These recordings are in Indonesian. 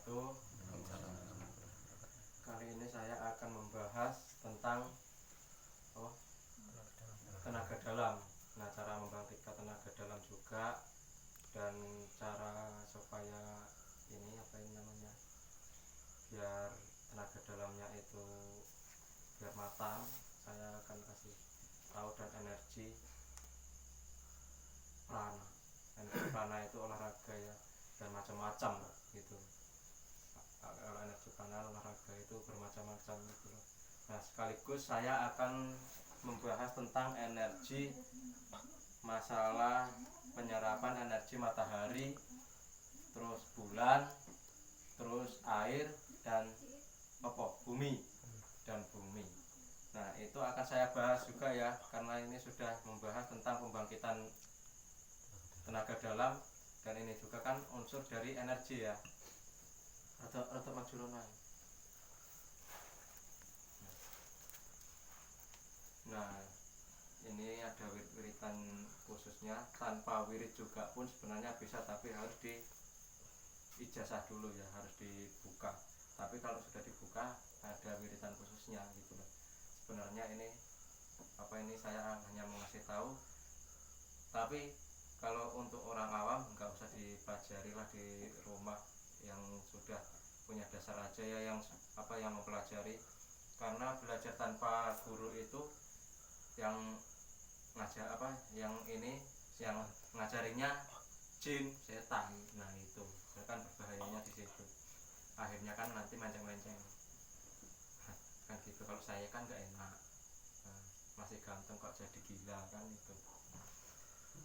wabarakatuh. Kali ini saya akan membahas tentang tenaga dalam. Nah, cara membangkitkan tenaga dalam juga, dan cara supaya biar tenaga dalamnya itu biar matang. Saya akan kasih tahu, dan energi prana itu olahraga ya, dan macam-macam gitu. Kalau energi prana olahraga itu bermacam-macam gitu loh. Nah, sekaligus saya akan membahas tentang energi, masalah penyerapan energi matahari, terus bulan, terus air, dan bumi. Nah, itu akan saya bahas juga ya, karena ini sudah membahas tentang pembangkitan tenaga dalam, dan ini juga kan unsur dari energi ya. Rata majuronan. Nah, ini ada wirid-wiridan khususnya. Tanpa wirid juga pun sebenarnya bisa, tapi harus di ijazah dulu ya, harus dibuka. Tapi kalau sudah dibuka ada wiridan khususnya gitu loh. Sebenarnya ini saya hanya mengasih tahu, tapi kalau untuk orang awam nggak usah dipelajari lah di rumah, yang sudah punya dasar aja ya yang mempelajari. Karena belajar tanpa guru itu yang ngajarinya jin, setan. Nah, itu kan berbahayanya di situ. Akhirnya kan nanti menceng-menceng kan gitu. Kalau saya kan nggak enak, masih ganteng kok jadi gila kan itu.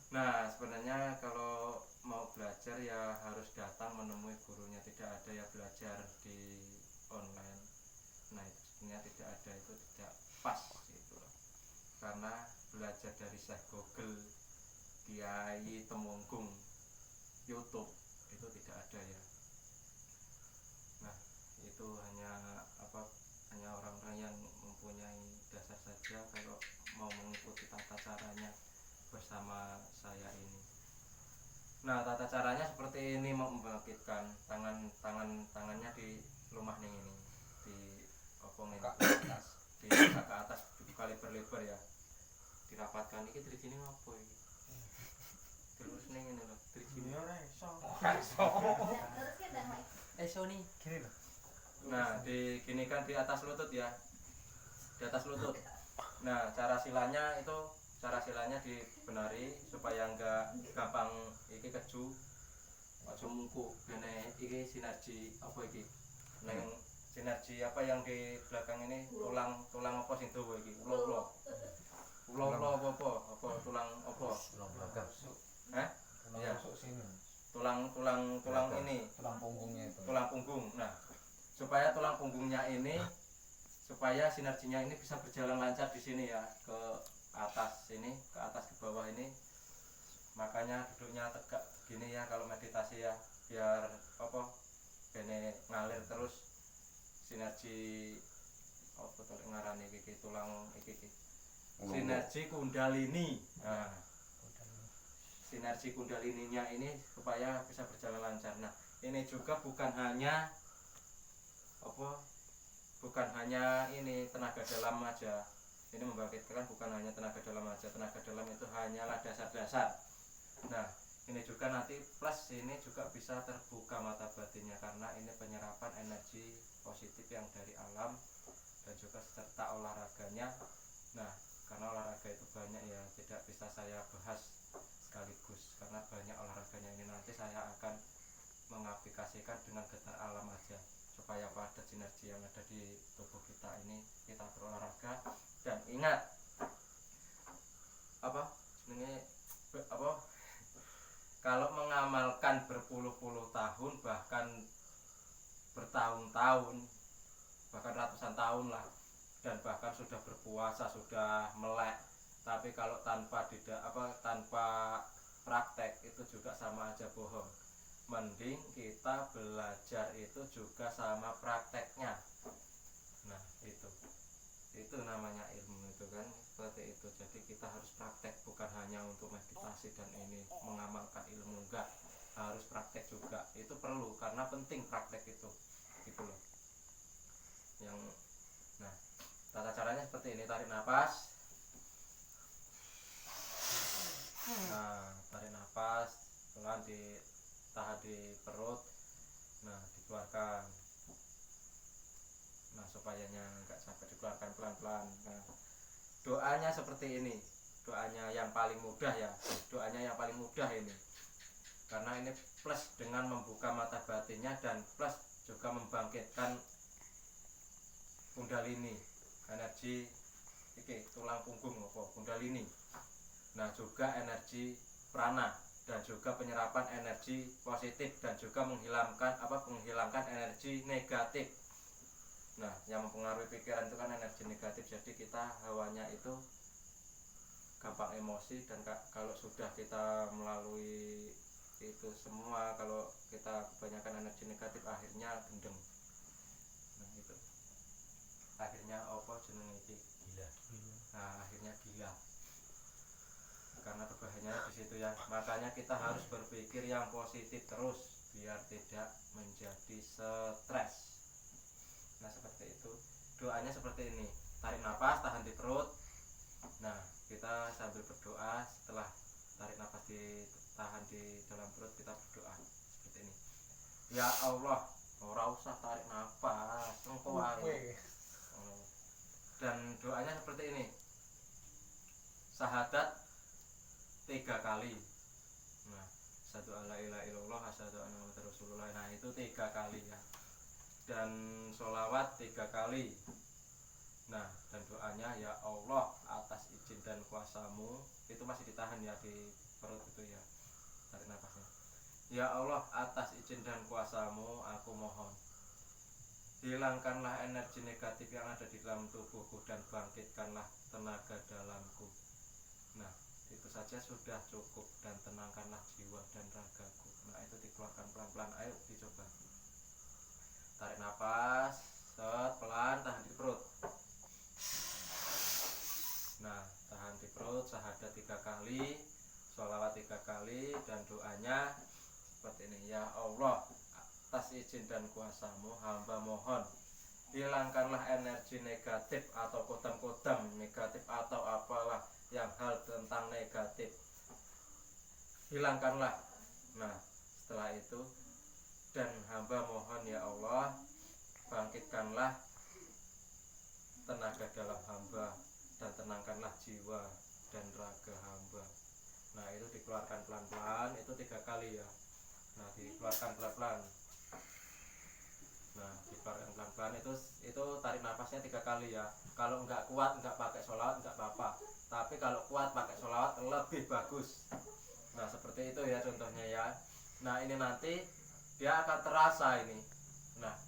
Nah, sebenarnya kalau mau belajar ya harus datang menemui gurunya, tidak ada ya belajar di online. Nah, itu sebenarnya tidak ada, itu tidak pas gitu loh. Karena belajar dari Syekh Google, Kiai Temunggung, YouTube, itu tidak ada ya. Nah, itu hanya orang-orang yang mempunyai dasar saja kalau mau mengikuti tata caranya bersama saya ini. Nah, tata caranya seperti ini, mau membangkitkan tangannya di lumah nih, ini di atas, dibuka ke atas, dibuka lebar-lebar ya, dirapatkan. Iki trijine ngopo iki? Terus ning ngene lho, trijine ora iso. Iso nih, gini lho. Nah, diginikan di atas lutut ya. Di atas lutut. Nah, cara silanya dibenari supaya enggak gampang iki keju. Aja mungku bene iki sinergi apa iki? Neng sinergi yang di belakang ini, tulang apa sing dawa iki? Ulo apa tulang apa? Hah? Iya. Tulang ini. Tulang punggungnya itu. Tulang punggung. Nah, supaya tulang punggungnya ini, supaya sinerginya ini bisa berjalan lancar di sini ya, ke atas sini, ke atas ke bawah ini. Makanya duduknya tegak gini ya kalau meditasi ya, biar bene ngalir terus sinergi ngarani iki tulang iki. Sinergi kundalini. Nah, sinergi kundalininya ini supaya bisa berjalan lancar. Nah, ini juga bukan hanya ini tenaga dalam aja. Ini membangkitkan bukan hanya tenaga dalam aja. Tenaga dalam itu hanyalah dasar-dasar. Nah, ini juga nanti plus ini juga bisa terbuka mata batinnya, karena ini penyerapan energi positif yang dari alam, dan juga serta olahraganya. Nah, karena olahraga itu banyak ya, tidak bisa saya bahas sekaligus karena banyak olahraganya. Ini nanti saya akan mengaplikasikan dengan getar alam aja, supaya pada sinergi yang ada di tubuh kita ini kita berolahraga. Dan ingat kalau mengamalkan berpuluh-puluh tahun, bahkan bertahun-tahun, bahkan ratusan tahun lah, dan bahkan sudah berpuasa, sudah melek, tapi kalau tanpa praktek itu juga sama aja bohong. Mending kita belajar itu juga sama prakteknya. Nah, itu namanya ilmu itu kan, seperti itu. Jadi kita harus praktek, bukan hanya untuk meditasi dan ini mengamalkan ilmu, enggak, harus praktek juga. Itu perlu, karena penting praktek itu gitu loh. Yang nah, tata caranya seperti ini. Tarik nafas. Nah, tarik nafas pelan, ditahan di perut. Nah, dikeluarkan. Nah, supayanya enggak sampai dikeluarkan pelan-pelan. Nah, doanya seperti ini. Doanya yang paling mudah ya. Doanya yang paling mudah ini. Karena ini plus dengan membuka mata batinnya dan plus juga membangkitkan kundalini, energi tulang punggung apa kundalini. Nah, juga energi prana dan juga penyerapan energi positif dan juga menghilangkan energi negatif. Nah, yang mempengaruhi pikiran itu kan energi negatif. Jadi kita hawanya itu gampang emosi, dan kalau sudah kita melalui itu semua, kalau kita kebanyakan energi negatif akhirnya gendeng. Nah, itu akhirnya apa jeneng iki? Gila. Nah, akhirnya gila. Karena berbahayanya di situ ya. Makanya kita harus berpikir yang positif terus biar tidak menjadi stres. Nah, seperti itu. Doanya seperti ini. Tarik nafas, tahan di perut. Nah, kita sambil berdoa. Setelah tarik nafas ditahan di dalam perut, kita berdoa seperti ini. Ya Allah, ora usah tarik nafas, engko wae. Dan doanya seperti ini. Syahadat 3 kali. Nah, asyhadu alla ilaha illallah, asyhadu anna muhammadar rasulullah. Nah, itu 3 kali ya. Dan sholawat 3 kali. Nah, dan doanya ya Allah, atas izin dan kuasamu, itu masih ditahan ya di perut itu ya. Tarik nafasnya. Ya Allah, atas izin dan kuasamu aku mohon, hilangkanlah energi negatif yang ada di dalam tubuhku dan bangkitkanlah tenaga dalamku. Nah, itu saja sudah cukup, dan tenangkanlah jiwa dan ragaku. Nah, itu dikeluarkan pelan-pelan. Ayo dicoba. Tarik nafas, pelan, tahan di perut. Nah, tahan di perut, syahadat 3 kali, sholawat 3 kali, dan doanya seperti ini. Ya Allah, atas izin dan kuasamu hamba mohon, hilangkanlah energi negatif atau kodam-kodam negatif atau apalah yang hal tentang negatif, hilangkanlah. Nah, setelah itu, dan hamba mohon ya Allah, bangkitkanlah tenaga dalam hamba dan tenangkanlah jiwa dan raga hamba. Nah, itu dikeluarkan pelan-pelan, itu 3 kali ya. Nah, dikeluarkan pelan-pelan. Nah, dikeluarkan pelan-pelan, itu tarik nafasnya 3 kali ya. Kalau enggak kuat, enggak pakai sholawat enggak apa-apa. Tapi kalau kuat pakai sholawat lebih bagus. Nah, seperti itu ya contohnya ya. Nah, ini nanti dia akan terasa ini. Nah,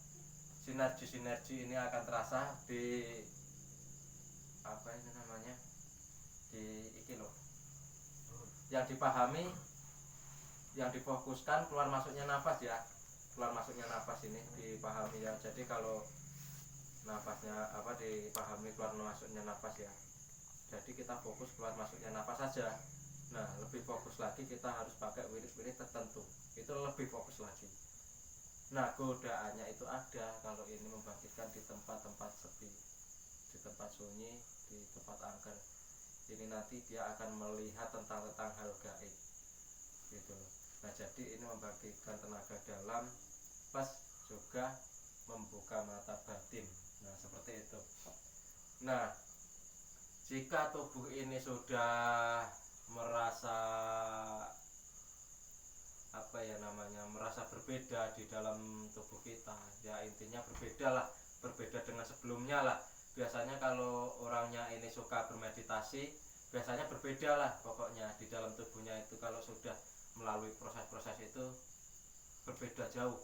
sinergi ini akan terasa di apa ini namanya, di iki loh, yang dipahami, yang difokuskan keluar masuknya nafas ya. Keluar masuknya nafas ini dipahami ya. Jadi kalau nafasnya apa dipahami keluar masuknya nafas ya. Jadi kita fokus keluar masuknya nafas saja. Nah, lebih fokus lagi kita harus pakai wirid-wirid tertentu. Itu lebih fokus lagi. Nah, godaannya itu ada kalau ini membangkitkan di tempat-tempat sepi, di tempat sunyi, di tempat angker. Ini nanti dia akan melihat tentang hal gaib gitu loh. Nah, jadi ini membangkitkan tenaga dalam plus juga membuka mata batin. Nah, seperti itu. Nah, jika tubuh ini sudah merasa apa ya namanya, merasa berbeda di dalam tubuh kita ya, intinya berbeda lah, berbeda dengan sebelumnya lah. Biasanya kalau orangnya ini suka bermeditasi, biasanya berbeda lah pokoknya di dalam tubuhnya itu. Kalau sudah melalui proses-proses itu berbeda jauh.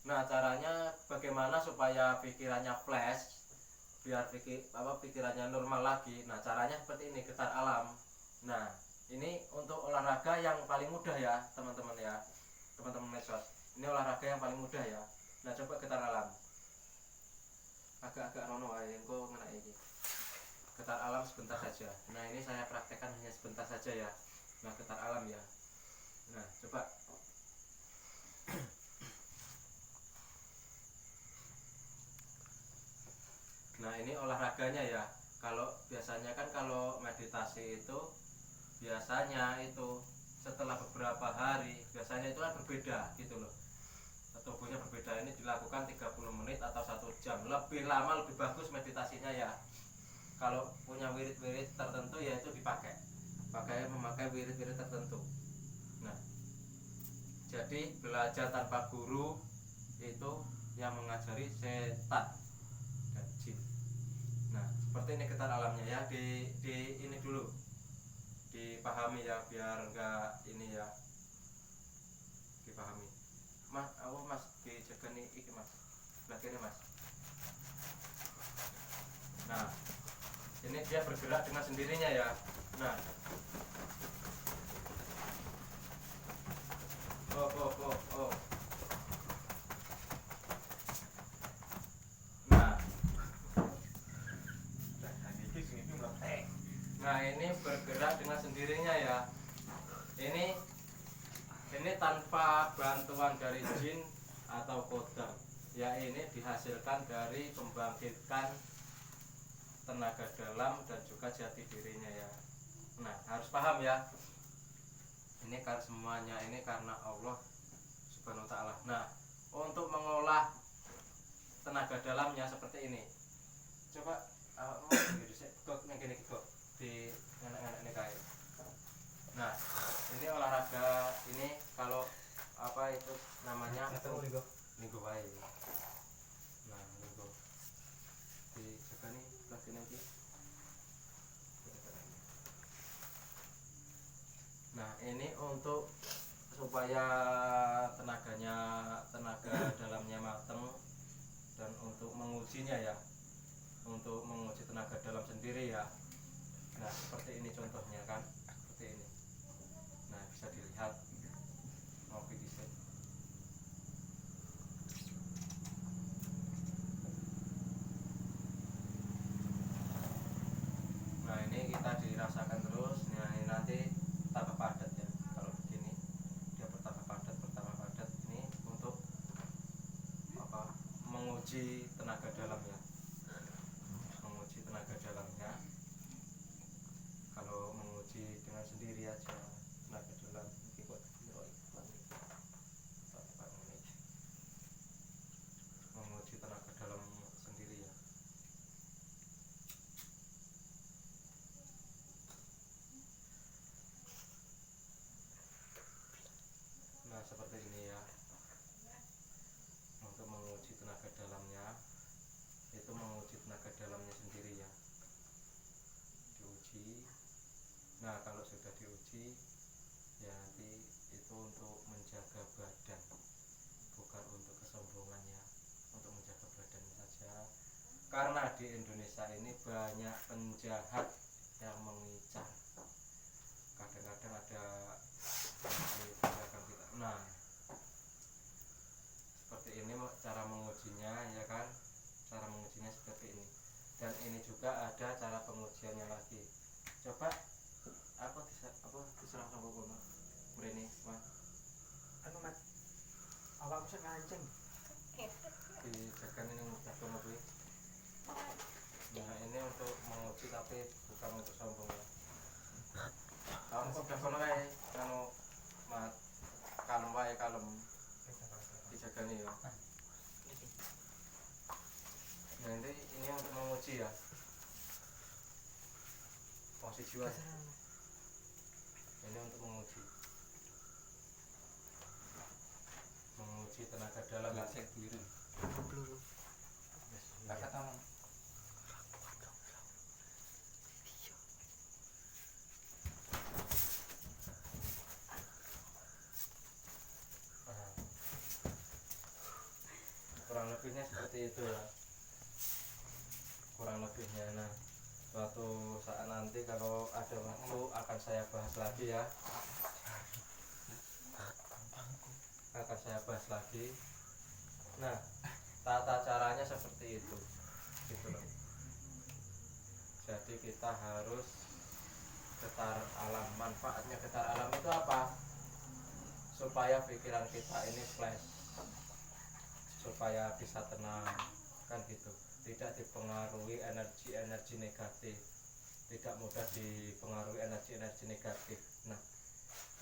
Nah, caranya bagaimana supaya pikirannya flash, biar pikirannya normal lagi. Nah, caranya seperti ini, getar alam. Nah, ini untuk olahraga yang paling mudah ya teman-teman ya, teman-teman medsos. Ini olahraga yang paling mudah ya. Nah, coba getar alam. Agak-agak rono ae engko ngena iki. Getar alam sebentar saja. Nah, ini saya praktekkan hanya sebentar saja ya. Nah, getar alam ya. Nah, coba tenaganya ya. Kalau biasanya kan kalau meditasi itu biasanya itu setelah beberapa hari biasanya itu kan berbeda gitu loh, tubuhnya berbeda. Ini dilakukan 30 menit atau 1 jam, lebih lama lebih bagus meditasinya ya. Kalau punya wirid-wirid tertentu ya itu memakai wirid-wirid tertentu. Nah, jadi belajar tanpa guru itu yang mengajari setan dan jin. Nah, seperti ini getar alamnya ya, di ini dulu dipahami ya, biar enggak ini ya, dipahami. Mas, mas dijaga nih iki mas, sebelah kiri mas. Nah, ini dia bergerak dengan sendirinya ya. Nah, oh. Nah, ini bergerak dengan sendirinya ya. Ini tanpa bantuan dari jin atau kodam. Ya, ini dihasilkan dari pembangkitkan tenaga dalam dan juga jati dirinya ya. Nah, harus paham ya. Ini kan semuanya ini karena Allah Subhanahu wa taala. Nah, untuk mengolah tenaga dalamnya seperti ini. Coba di anak-anak ini kayak. Nah, ini olahraga ini kalau apa itu namanya? Nigo wae. Nah, nigo. Dijaga nih lagi nanti. Nah, ini untuk supaya tenaga dalamnya mateng dan untuk mengujinya ya, untuk menguji tenaga dalam sendiri ya. Nah, seperti ini contohnya kan, seperti ini. Nah, bisa dilihat ngopi di sini. Nah, ini kita dirasakan terus. Nah, ini nanti tambah padat ya. Kalau begini dia bertambah padat ini untuk apa? Menguji tenaga dalam ya. Menguji tenaga dalamnya. Kalau menguji dengan sendiri aja tenaga dalam menguji tenaga dalam sendiri ya. Nah, seperti ini ya. Untuk menguji tenaga dalamnya, itu menguji tenaga dalamnya sendiri ya. Diuji. Nah, kalau sudah diuji ya nanti itu untuk menjaga badan, bukan untuk kesombongannya, untuk menjaga badan saja. Karena di Indonesia ini banyak penjahat yang mengincar. Kadang-kadang ada kita. Nah, seperti ini cara mengujinya ya kan. Cara mengujinya seperti ini. Dan ini juga ada cara pengujiannya lagi. Coba diserang sama kono. Mrene, Mas. Anu, Mat. Awakmu sing ngancing. Dijaga ini kono kuwi. Nah, ini untuk menguji tapi bukan untuk sombong ya. Kamu kok kono kae anu Mat. Kalem wae, kalem. Dijaga nih ya. Nah, ini untuk menguji ya. Posisi jiwa. Ini untuk menguji tenaga dalam ya. Sek biru. Peluru. Kakak tahu. Kurang lebihnya seperti itu ya. Kurang lebihnya. Nah, suatu saat nanti kalau ada waktu akan saya bahas lagi ya. Akan saya bahas lagi. Nah, tata caranya seperti itu gitu loh. Jadi kita harus getar alam. Manfaatnya getar alam itu apa? Supaya pikiran kita ini flash, supaya bisa tenang kan gitu. tidak dipengaruhi energi-energi negatif, tidak mudah dipengaruhi energi-energi negatif. Nah,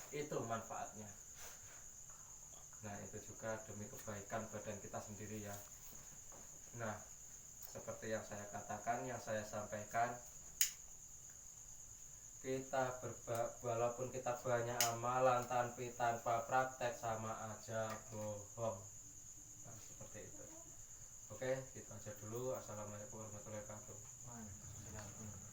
itu manfaatnya. Nah, itu juga demi kebaikan badan kita sendiri ya. Nah, seperti yang saya katakan, yang saya sampaikan, kita walaupun kita banyak amalan tapi tanpa praktek sama aja bohong. Nah, seperti itu. Oke, gitu aja dulu. Assalamualaikum warahmatullahi wabarakatuh. Waalaikumsalam.